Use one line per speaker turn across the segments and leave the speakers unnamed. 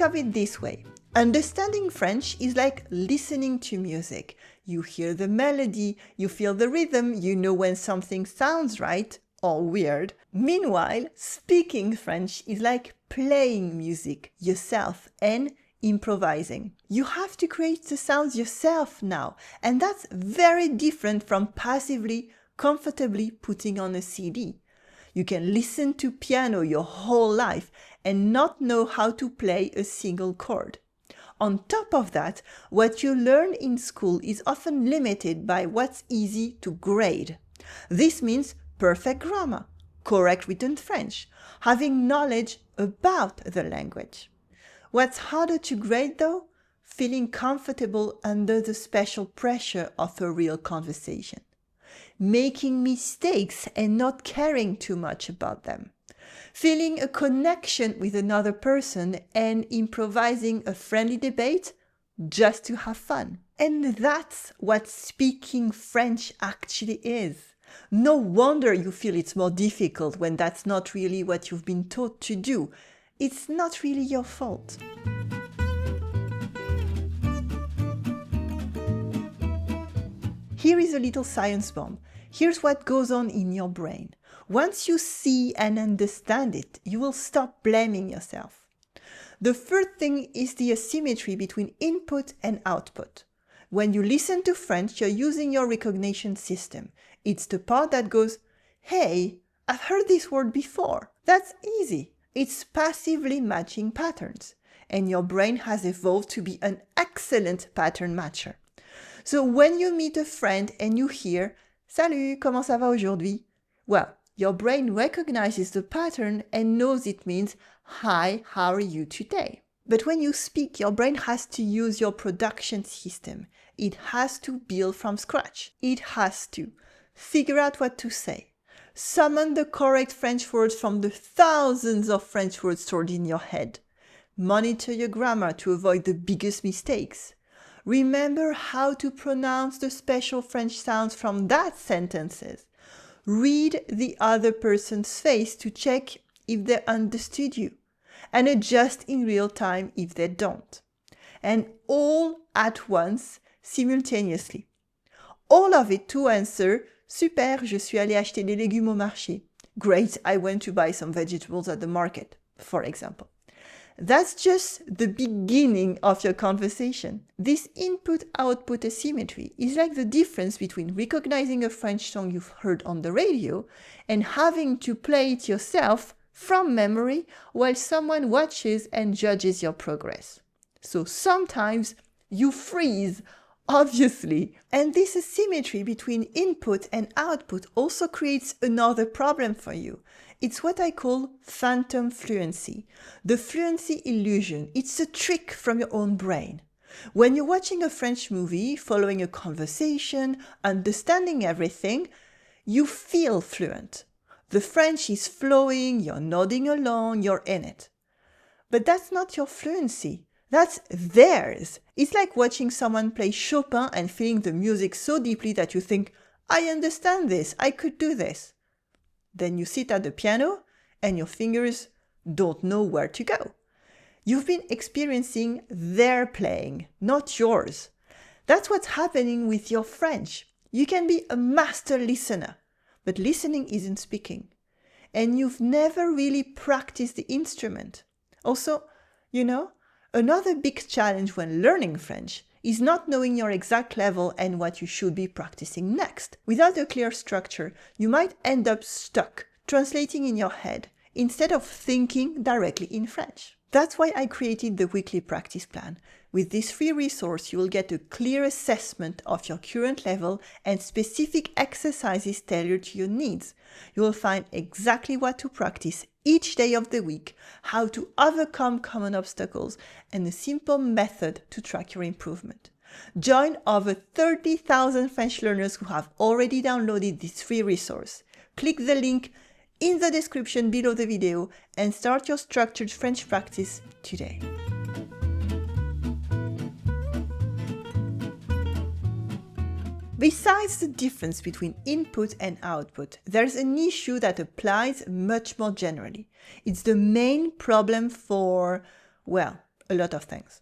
of it this way. Understanding French is like listening to music. You hear the melody, you feel the rhythm, you know when something sounds right or weird. Meanwhile, speaking French is like playing music yourself and improvising. You have to create the sounds yourself now, and that's very different from passively, comfortably putting on a CD. You can listen to piano your whole life and not know how to play a single chord. On top of that, what you learn in school is often limited by what's easy to grade. This means perfect grammar, correct written French, having knowledge about the language. What's harder to grade though? Feeling comfortable under the special pressure of a real conversation. Making mistakes and not caring too much about them. Feeling a connection with another person and improvising a friendly debate just to have fun. And that's what speaking French actually is. No wonder you feel it's more difficult when that's not really what you've been taught to do. It's not really your fault. Here is a little science bomb. Here's what goes on in your brain. Once you see and understand it, you will stop blaming yourself. The first thing is the asymmetry between input and output. When you listen to French, you're using your recognition system. It's the part that goes, hey, I've heard this word before. That's easy. It's passively matching patterns. And your brain has evolved to be an excellent pattern matcher. So when you meet a friend and you hear, Salut, comment ça va aujourd'hui? Well, your brain recognizes the pattern and knows it means, Hi, how are you today? But when you speak, your brain has to use your production system. It has to build from scratch. It has to figure out what to say. Summon the correct French words from the thousands of French words stored in your head. Monitor your grammar to avoid the biggest mistakes. Remember how to pronounce the special French sounds from that sentences. Read the other person's face to check if they understood you, and adjust in real time if they don't. And all at once, simultaneously. All of it to answer, Super, je suis allé acheter des légumes au marché. Great, I went to buy some vegetables at the market, for example. That's just the beginning of your conversation. This input-output asymmetry is like the difference between recognizing a French song you've heard on the radio and having to play it yourself from memory while someone watches and judges your progress. So sometimes you freeze, obviously. And this asymmetry between input and output also creates another problem for you. It's what I call phantom fluency, the fluency illusion. It's a trick from your own brain. When you're watching a French movie, following a conversation, understanding everything, you feel fluent. The French is flowing, you're nodding along, you're in it. But that's not your fluency. That's theirs. It's like watching someone play Chopin and feeling the music so deeply that you think, I understand this, I could do this. Then you sit at the piano and your fingers don't know where to go. You've been experiencing their playing, not yours. That's what's happening with your French. You can be a master listener, but listening isn't speaking. And you've never really practiced the instrument. Also, another big challenge when learning French is not knowing your exact level and what you should be practicing next. Without a clear structure, you might end up stuck, translating in your head, instead of thinking directly in French. That's why I created the weekly practice plan. With this free resource, you will get a clear assessment of your current level and specific exercises tailored to your needs. You will find exactly what to practice each day of the week, how to overcome common obstacles, and a simple method to track your improvement. Join over 30,000 French learners who have already downloaded this free resource. Click the link in the description below the video and start your structured French practice today. Besides the difference between input and output, there's an issue that applies much more generally. It's the main problem for, a a lot of things.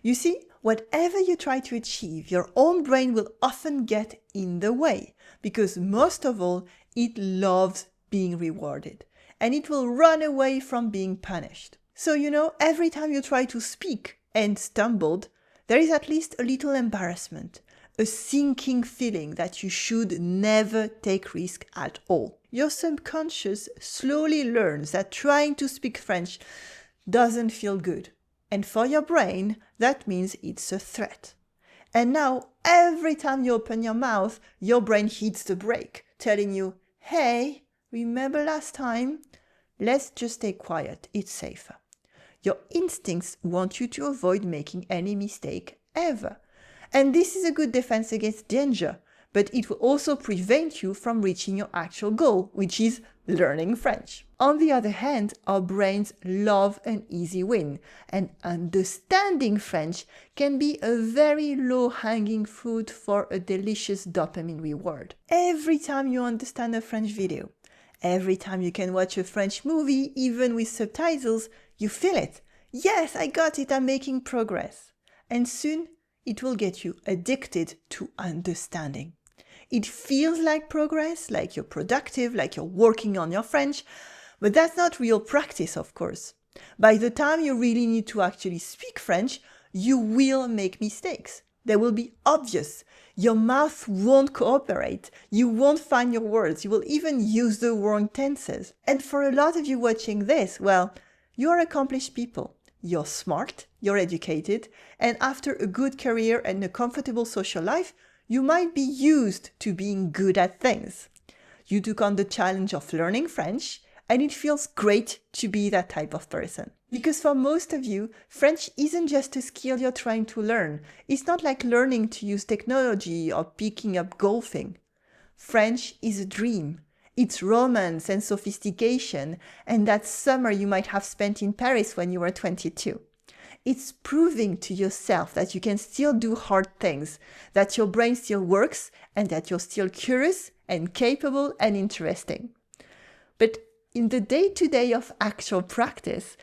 You see, whatever you try to achieve, your own brain will often get in the way because most of all, it loves being rewarded and it will run away from being punished. So, every time you try to speak and stumbled, there is at least a little embarrassment, a sinking feeling that you should never take risk at all. Your subconscious slowly learns that trying to speak French doesn't feel good. And for your brain, that means it's a threat. And now, every time you open your mouth, your brain hits the brake, telling you, hey, remember last time? Let's just stay quiet, it's safer. Your instincts want you to avoid making any mistake ever. And this is a good defense against danger, but it will also prevent you from reaching your actual goal, which is learning French. On the other hand, our brains love an easy win, and understanding French can be a very low-hanging fruit for a delicious dopamine reward. Every time you understand a French video, every time you can watch a French movie, even with subtitles, you feel it. Yes, I got it, I'm making progress. And soon, it will get you addicted to understanding. It feels like progress, like you're productive, like you're working on your French, but that's not real practice, of course. By the time you really need to actually speak French, you will make mistakes. They will be obvious. Your mouth won't cooperate. You won't find your words. You will even use the wrong tenses. And for a lot of you watching this, well, you're accomplished people. You're smart, you're educated, and after a good career and a comfortable social life, you might be used to being good at things. You took on the challenge of learning French, and it feels great to be that type of person. Because for most of you, French isn't just a skill you're trying to learn. It's not like learning to use technology or picking up golfing. French is a dream. It's romance and sophistication, and that summer you might have spent in Paris when you were 22. It's proving to yourself that you can still do hard things, that your brain still works, and that you're still curious and capable and interesting. But in the day-to-day of actual practice,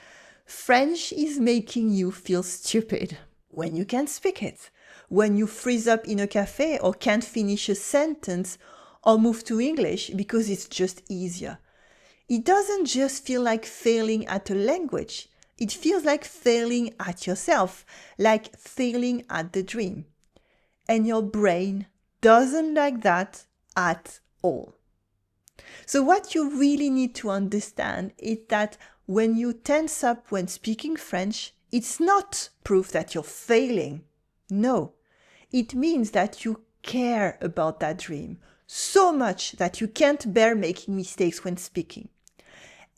French is making you feel stupid when you can't speak it, when you freeze up in a cafe or can't finish a sentence or move to English because it's just easier. It doesn't just feel like failing at a language. It feels like failing at yourself, like failing at the dream. And your brain doesn't like that at all. So what you really need to understand is that when you tense up when speaking French, it's not proof that you're failing. No, it means that you care about that dream so much that you can't bear making mistakes when speaking.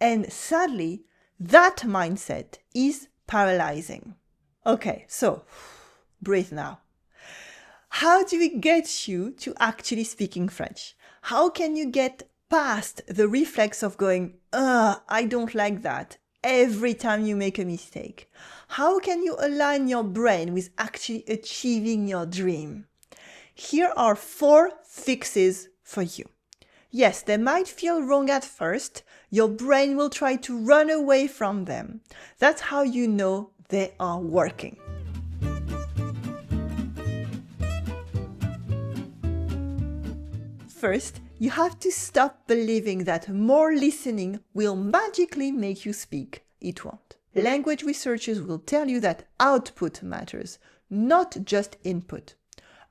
And sadly, that mindset is paralyzing. Okay, so breathe now. How do we get you to actually speaking French? How can you get past the reflex of going, I don't like that, every time you make a mistake? How can you align your brain with actually achieving your dream? Here are 4 fixes for you. Yes, they might feel wrong at first. Your brain will try to run away from them. That's how you know they are working. First, you have to stop believing that more listening will magically make you speak. It won't. Language researchers will tell you that output matters, not just input.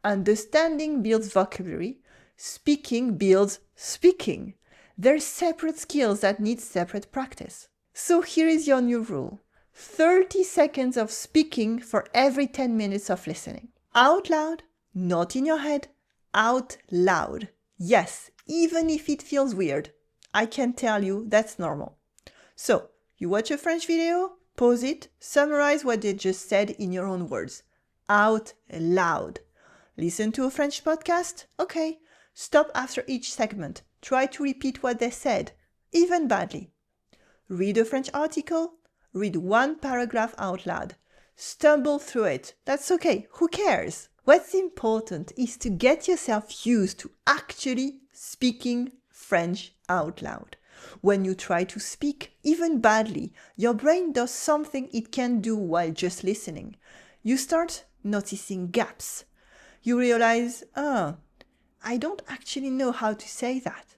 Understanding builds vocabulary. Speaking builds speaking. They're separate skills that need separate practice. So here is your new rule. 30 seconds of speaking for every 10 minutes of listening. Out loud, not in your head, out loud. Yes, even if it feels weird. I can tell you that's normal. So, you watch a French video, pause it, summarize what they just said in your own words. Out loud. Listen to a French podcast? Okay. Stop after each segment. Try to repeat what they said, even badly. Read a French article. Read 1 paragraph out loud. Stumble through it. That's okay. Who cares? What's important is to get yourself used to actually speaking French out loud. When you try to speak, even badly, your brain does something it can do while just listening. You start noticing gaps. You realize, I don't actually know how to say that.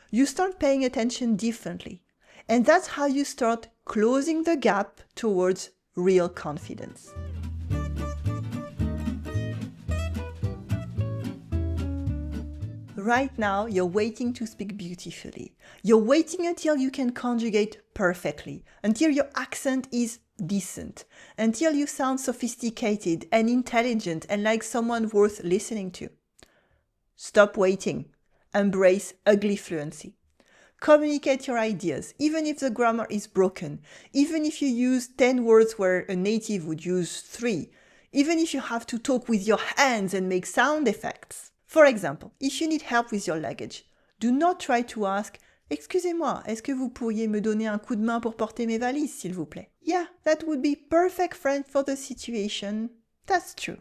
You start paying attention differently. And that's how you start closing the gap towards real confidence. Right now, you're waiting to speak beautifully. You're waiting until you can conjugate perfectly, until your accent is decent, until you sound sophisticated and intelligent and like someone worth listening to. Stop waiting. Embrace ugly fluency. Communicate your ideas, even if the grammar is broken, even if you use 10 words where a native would use 3, even if you have to talk with your hands and make sound effects. For example, if you need help with your luggage, do not try to ask, Excusez-moi, est-ce que vous pourriez me donner un coup de main pour porter mes valises, s'il vous plaît? Yeah, that would be perfect French for the situation. That's true.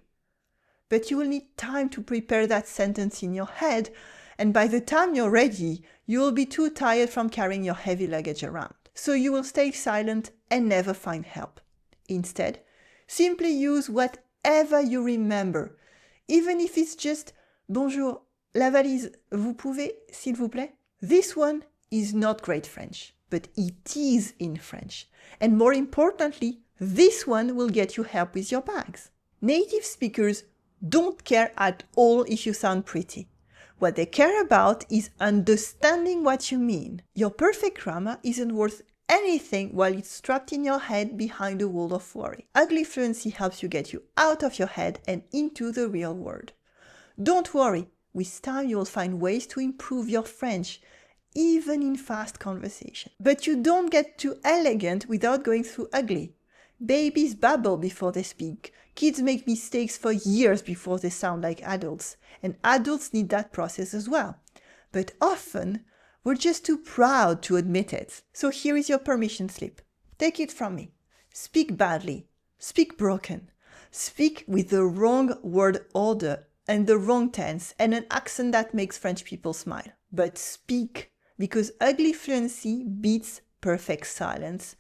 But you will need time to prepare that sentence in your head, and by the time you're ready, you will be too tired from carrying your heavy luggage around. So you will stay silent and never find help. Instead, simply use whatever you remember, even if it's just Bonjour, la valise, vous pouvez, s'il vous plaît? This one is not great French, but it is in French. And more importantly, this one will get you help with your bags. Native speakers don't care at all if you sound pretty. What they care about is understanding what you mean. Your perfect grammar isn't worth anything while it's trapped in your head behind a wall of worry. Ugly fluency helps you get you out of your head and into the real world. Don't worry, with time you will find ways to improve your French, even in fast conversation. But you don't get too elegant without going through ugly. Babies babble before they speak. Kids make mistakes for years before they sound like adults. And adults need that process as well. But often, we're just too proud to admit it. So here is your permission slip. Take it from me. Speak badly. Speak broken. Speak with the wrong word order and the wrong tense and an accent that makes French people smile. But speak, because ugly fluency beats perfect silence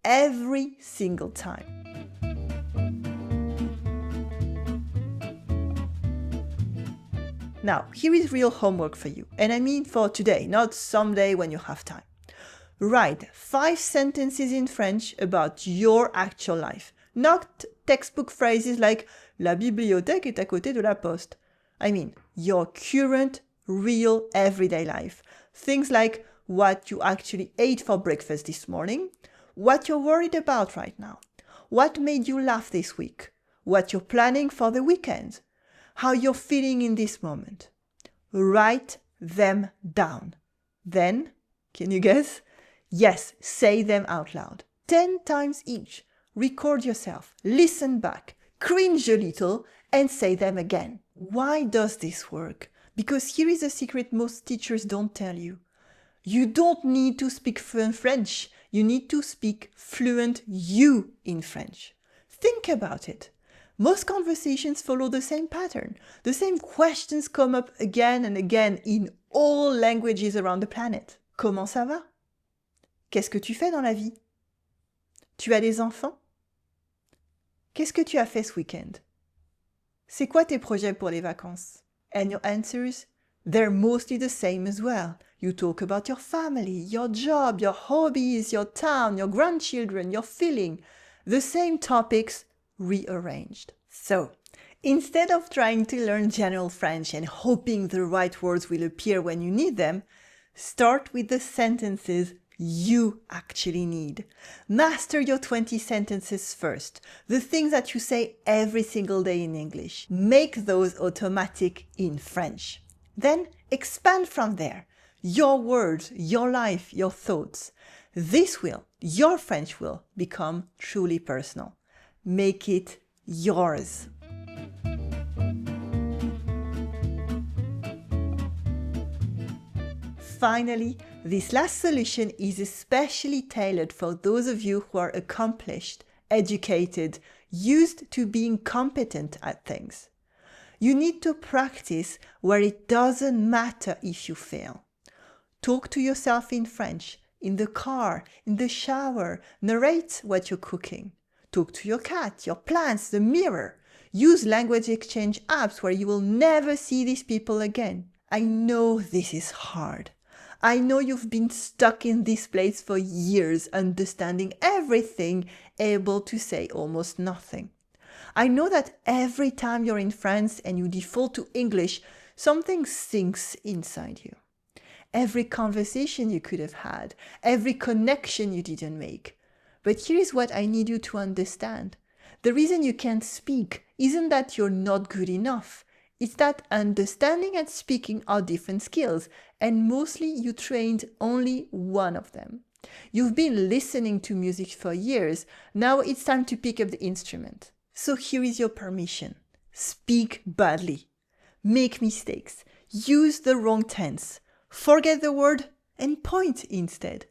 every single time. Now, here is real homework for you, and I mean for today, not someday when you have time. Write 5 sentences in French about your actual life, not textbook phrases like La bibliothèque est à côté de la poste. I mean, your current, real, everyday life. Things like what you actually ate for breakfast this morning, what you're worried about right now, what made you laugh this week, what you're planning for the weekend, how you're feeling in this moment. Write them down. Then, can you guess? Yes, say them out loud. 10 times each. Record yourself, listen back, cringe a little, and say them again. Why does this work? Because here is a secret most teachers don't tell you. You don't need to speak fluent French. You need to speak fluent you in French. Think about it. Most conversations follow the same pattern. The same questions come up again and again in all languages around the planet. Comment ça va? Qu'est-ce que tu fais dans la vie? Tu as des enfants? Qu'est-ce que tu as fait ce week-end? C'est quoi tes projets pour les vacances? And your answers? They're mostly the same as well. You talk about your family, your job, your hobbies, your town, your grandchildren, your feeling. The same topics rearranged. So, instead of trying to learn general French and hoping the right words will appear when you need them, start with the sentences you actually need. Master your 20 sentences first, the things that you say every single day in English. Make those automatic in French. Then expand from there. Your words, your life, your thoughts. Your French will become truly personal. Make it yours. Finally, this last solution is especially tailored for those of you who are accomplished, educated, used to being competent at things. You need to practice where it doesn't matter if you fail. Talk to yourself in French. in the car, in the shower. Narrate what you're cooking. Talk to your cat, your plants, the mirror. Use language exchange apps where you will never see these people again. I know this is hard. I know you've been stuck in this place for years, understanding everything, able to say almost nothing. I know that every time you're in France and you default to English, something sinks inside you. Every conversation you could have had, every connection you didn't make. But here's what I need you to understand. The reason you can't speak isn't that you're not good enough. It's that understanding and speaking are different skills, and mostly you trained only one of them. You've been listening to music for years. Now it's time to pick up the instrument. So here is your permission. Speak badly. Make mistakes. Use the wrong tense. Forget the word and point instead.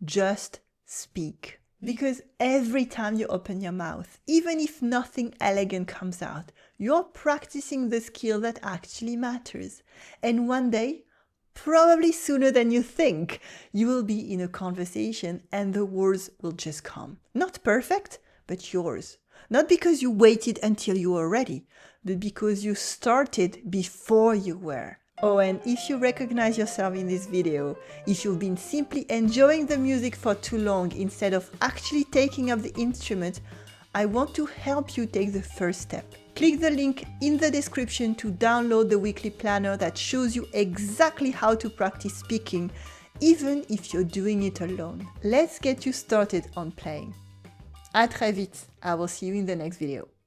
Just speak. Because every time you open your mouth, even if nothing elegant comes out, you're practicing the skill that actually matters. And one day, probably sooner than you think, you will be in a conversation and the words will just come. Not perfect, but yours. Not because you waited until you were ready, but because you started before you were. Oh, and if you recognize yourself in this video, if you've been simply enjoying the music for too long instead of actually taking up the instrument, I want to help you take the first step. Click the link in the description to download the weekly planner that shows you exactly how to practice speaking, even if you're doing it alone. Let's get you started on playing. À très vite. I will see you in the next video.